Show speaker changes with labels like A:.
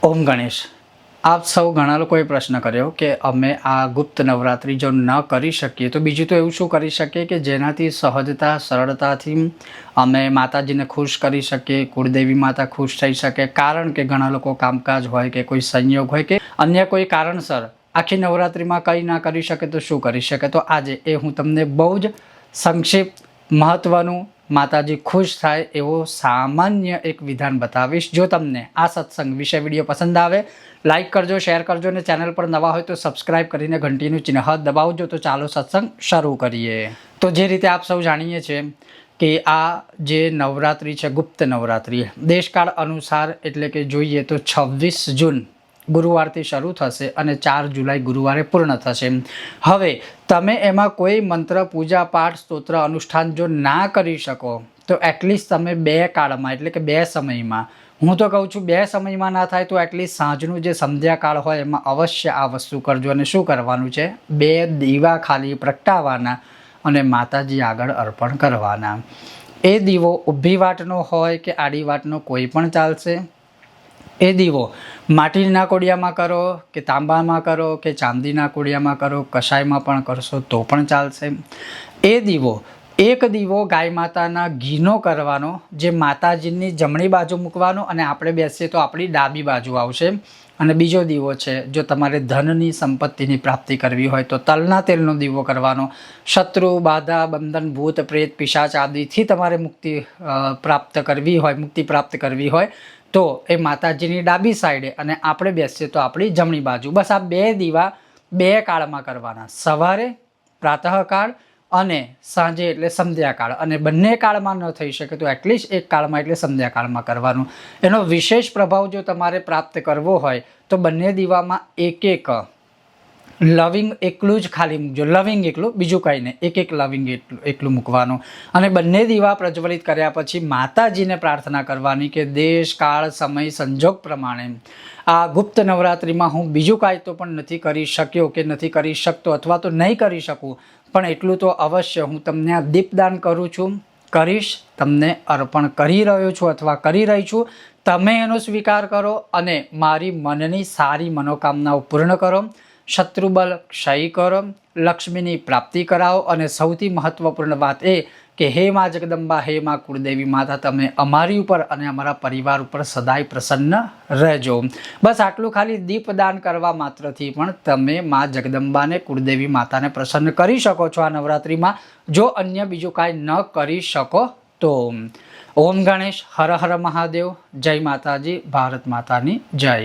A: ઓમ ગણેશ। આપ સૌ ઘણા લોકોએ પ્રશ્ન કર્યો કે અમે આ ગુપ્ત નવરાત્રિ જો ન કરી શકીએ તો બીજું તો એવું શું કરી શકીએ કે જેનાથી સહજતા સરળતાથી અમે માતાજીને ખુશ કરી શકીએ, કુળદેવી માતા ખુશ થઈ શકે। કારણ કે ઘણા લોકો કામકાજ હોય કે કોઈ સંયોગ હોય કે અન્ય કોઈ કારણસર આખી નવરાત્રિમાં કંઈ ના કરી શકે તો શું કરી શકે। તો આજે એ હું તમને બહુ જ સંક્ષિપ્ત મહત્ત્વનું માતાજી ખુશ થાય એવો સામાન્ય એક વિધાન બતાવીશ। જો તમને આ સત્સંગ વિશે વિડીયો પસંદ આવે લાઇક કરજો, શેર કરજો અને ચેનલ પર નવા હોય તો સબસ્ક્રાઇબ કરીને ઘંટીનું ચિહ્ન દબાવજો। તો ચાલો સત્સંગ શરૂ કરીએ। તો જે રીતે આપ સૌ જાણીએ છીએ કે આ જે નવરાત્રિ છે ગુપ્ત નવરાત્રિ દેશકાળ અનુસાર એટલે કે જોઈએ તો 26 જૂન ગુરુવારથી શરૂ થશે અને 4 જુલાઈ ગુરુવારે પૂર્ણ થશે। હવે તમે એમાં કોઈ મંત્ર, પૂજા, પાઠ, સ્તોત્ર, અનુષ્ઠાન જો ના કરી શકો તો એટલીસ્ટ તમે બે કાળમાં એટલે કે બે સમયમાં, હું તો કહું છું બે સમયમાં ના થાય તો એટલીસ્ટ સાંજનું જે સંધ્યાકાળ હોય એમાં અવશ્ય આ વસ્તુ કરજો। અને શું કરવાનું છે? 2 દીવા ખાલી પ્રગટાવવાના અને માતાજી આગળ અર્પણ કરવાના। એ દીવો ઊભી વાટનો હોય કે આડી વાટનો કોઈ પણ ચાલશે। એ દીવો માટીના કોડિયામાં કરો કે તાંબામાં કરો કે ચાંદીના કોડિયામાં કરો, કશાયમાં પણ કરશો તો પણ ચાલશે। એ દીવો એક દીવો ગાય માતાના ઘીનો કરવાનો, જે માતાજીની જમણી બાજુ મૂકવાનો અને આપણે બેસીએ તો આપણી ડાબી બાજુ આવશે। અને બીજો દીવો છે જો તમારે ધનની સંપત્તિની પ્રાપ્તિ કરવી હોય તો તલના તેલનો દીવો કરવાનો। શત્રુ, બાધા, બંધન, ભૂત, પ્રેત, પિશાચ આદિથી તમારે મુક્તિ પ્રાપ્ત કરવી હોય તો એ માતાજીની ડાબી સાઈડે અને આપણે બેસીએ તો આપણી જમણી બાજુ। બસ આ 2 દીવા 2 કાળમાં કરવાના, સવારે પ્રાતઃકાળ અને સાંજે એટલે સંધ્યાકાળ। અને બંને કાળમાં ન થઈ શકે તો એટલીસ્ટ એક કાળમાં એટલે સંધ્યાકાળમાં કરવાનું। એનો વિશેષ પ્રભાવ જો તમારે પ્રાપ્ત કરવો હોય તો બંને દીવામાં એક લવિંગ એકલું જ ખાલી મૂકજો, લવિંગ એકલું, બીજું કંઈ નહીં, એક લવિંગ એકલું મૂકવાનું। અને બંને દીવા પ્રજ્વલિત કર્યા પછી માતાજીને પ્રાર્થના કરવાની કે દેશ, કાળ, સમય, સંજોગ પ્રમાણે આ ગુપ્ત નવરાત્રિમાં હું બીજું કાંઈ તો પણ નથી કરી શક્યો કે નથી કરી શકતો અથવા તો નહીં કરી શકું, પણ એટલું તો અવશ્ય હું તમને આ દીપદાન કરું છું, કરીશ, તમને અર્પણ કરી રહ્યો છું અથવા કરી રહી છું। તમે એનો સ્વીકાર કરો અને મારી મનની સારી મનોકામનાઓ પૂર્ણ કરો, શત્રુબલ ક્ષય કરો, લક્ષ્મીની પ્રાપ્તિ કરાવો। અને સૌથી મહત્વપૂર્ણ વાત એ કે હે મા જગદંબા, હે મા કુળદેવી માતા, તમે અમારી ઉપર અને અમારા પરિવાર ઉપર સદાય પ્રસન્ન રહેજો। બસ આટલું ખાલી દીપદાન કરવા માત્રથી પણ તમે મા જગદંબાને, કુળદેવી માતાને પ્રસન્ન કરી શકો છો આ નવરાત્રિમાં, જો અન્ય બીજું કાંઈ ન કરી શકો તો। ઓમ ગણેશ, હર હર મહાદેવ, જય માતાજી, ભારત માતાની જય।